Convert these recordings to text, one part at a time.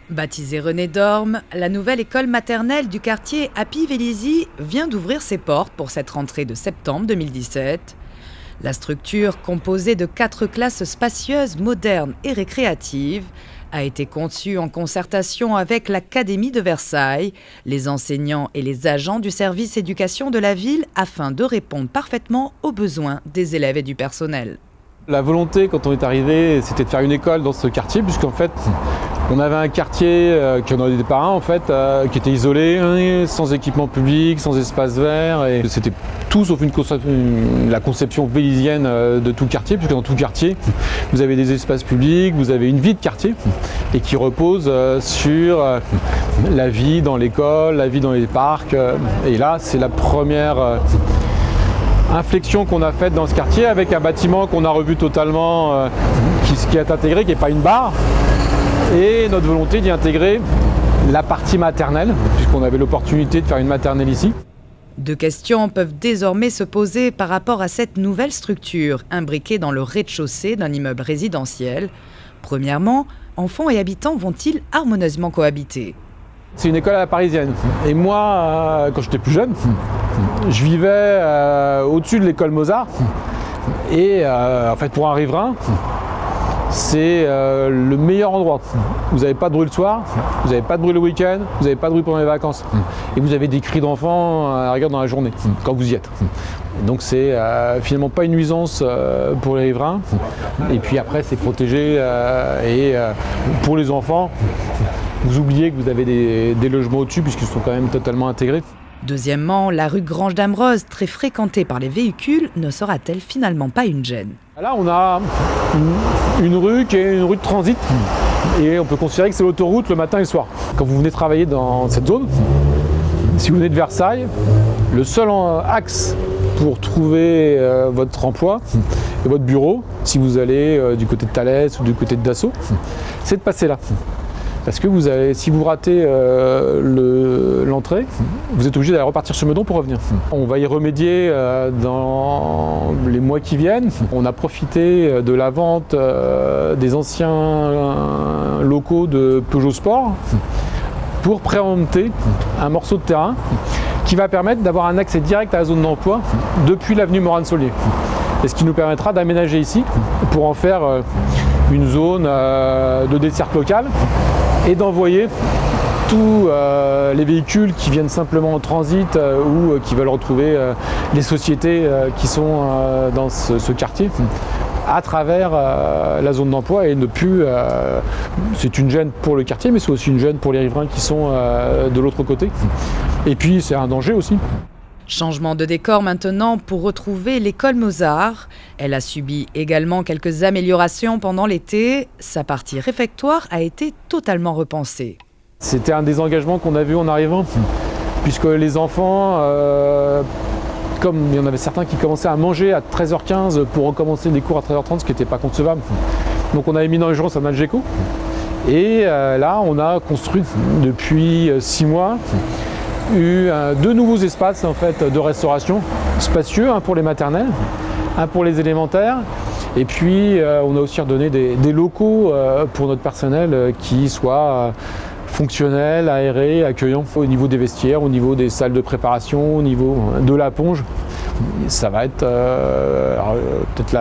Baptisée René Dorme, la nouvelle école maternelle du quartier Appy-Vélizy vient d'ouvrir ses portes pour cette rentrée de septembre 2017. La structure, composée de 4 classes spacieuses, modernes et récréatives, a été conçue en concertation avec l'Académie de Versailles, les enseignants et les agents du service éducation de la ville afin de répondre parfaitement aux besoins des élèves et du personnel. La volonté, quand on est arrivé, c'était de faire une école dans ce quartier, puisqu'en fait, on avait un quartier qui en avait des parents, en fait, qui était isolé, sans équipement public, sans espace vert. Et c'était tout sauf la conception vélizienne de tout le quartier, puisque dans tout le quartier, vous avez des espaces publics, vous avez une vie de quartier, et qui repose sur la vie dans l'école, la vie dans les parcs. Et là, c'est la première inflexion qu'on a faite dans ce quartier, avec un bâtiment qu'on a revu totalement, qui est intégré, qui n'est pas une barre, et notre volonté d'y intégrer la partie maternelle, puisqu'on avait l'opportunité de faire une maternelle ici. 2 questions peuvent désormais se poser par rapport à cette nouvelle structure, imbriquée dans le rez-de-chaussée d'un immeuble résidentiel. Premièrement, enfants et habitants vont-ils harmonieusement cohabiter ? C'est une école à la parisienne. Et moi, quand j'étais plus jeune, je vivais au-dessus de l'école Mozart. Et en fait, pour un riverain, c'est le meilleur endroit. Vous n'avez pas de bruit le soir, vous n'avez pas de bruit le week-end, vous n'avez pas de bruit pendant les vacances. Et vous avez des cris d'enfants à la rigueur dans la journée, quand vous y êtes. Donc c'est finalement pas une nuisance pour les riverains. Et puis après, c'est protégé. Et pour les enfants, vous oubliez que vous avez des logements au-dessus, puisqu'ils sont quand même totalement intégrés. Deuxièmement, la rue Grange d'Ambrose, très fréquentée par les véhicules, ne sera-t-elle finalement pas une gêne ? Là, on a une rue qui est une rue de transit, et on peut considérer que c'est l'autoroute le matin et le soir. Quand vous venez travailler dans cette zone, si vous venez de Versailles, le seul axe pour trouver votre emploi et votre bureau, si vous allez du côté de Thalès ou du côté de Dassault, c'est de passer là. Parce que si vous ratez l'entrée, vous êtes obligé d'aller repartir sur Meudon pour revenir. On va y remédier dans les mois qui viennent. On a profité de la vente des anciens locaux de Peugeot Sport pour préempter un morceau de terrain qui va permettre d'avoir un accès direct à la zone d'emploi depuis l'avenue Morane-Saulnier. Et ce qui nous permettra d'aménager ici pour en faire une zone de desserte locale et d'envoyer tous les véhicules qui viennent simplement en transit ou qui veulent retrouver les sociétés qui sont dans ce quartier à travers la zone d'emploi et ne plus... c'est une gêne pour le quartier, mais c'est aussi une gêne pour les riverains qui sont de l'autre côté. Et puis c'est un danger aussi. Changement de décor maintenant pour retrouver l'école Mozart. Elle a subi également quelques améliorations pendant l'été. Sa partie réfectoire a été totalement repensée. C'était un des engagements qu'on a vu en arrivant, puisque les enfants, comme il y en avait certains qui commençaient à manger à 13h15 pour recommencer des cours à 13h30, ce qui n'était pas concevable. Donc on avait mis dans l'urgence un Algeco. Et là, on a construit depuis 6 mois 2 nouveaux espaces en fait, de restauration spacieux, un pour les maternelles, un pour les élémentaires. Et puis on a aussi redonné des locaux pour notre personnel qui soient fonctionnels, aérés, accueillants au niveau des vestiaires, au niveau des salles de préparation, au niveau de la ponge. Ça va être peut-être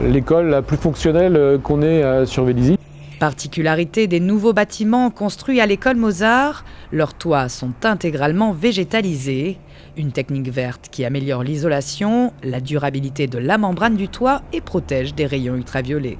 l'école la plus fonctionnelle qu'on ait sur Vélizy. Particularité des nouveaux bâtiments construits à l'école Mozart, leurs toits sont intégralement végétalisés. Une technique verte qui améliore l'isolation, la durabilité de la membrane du toit et protège des rayons ultraviolets.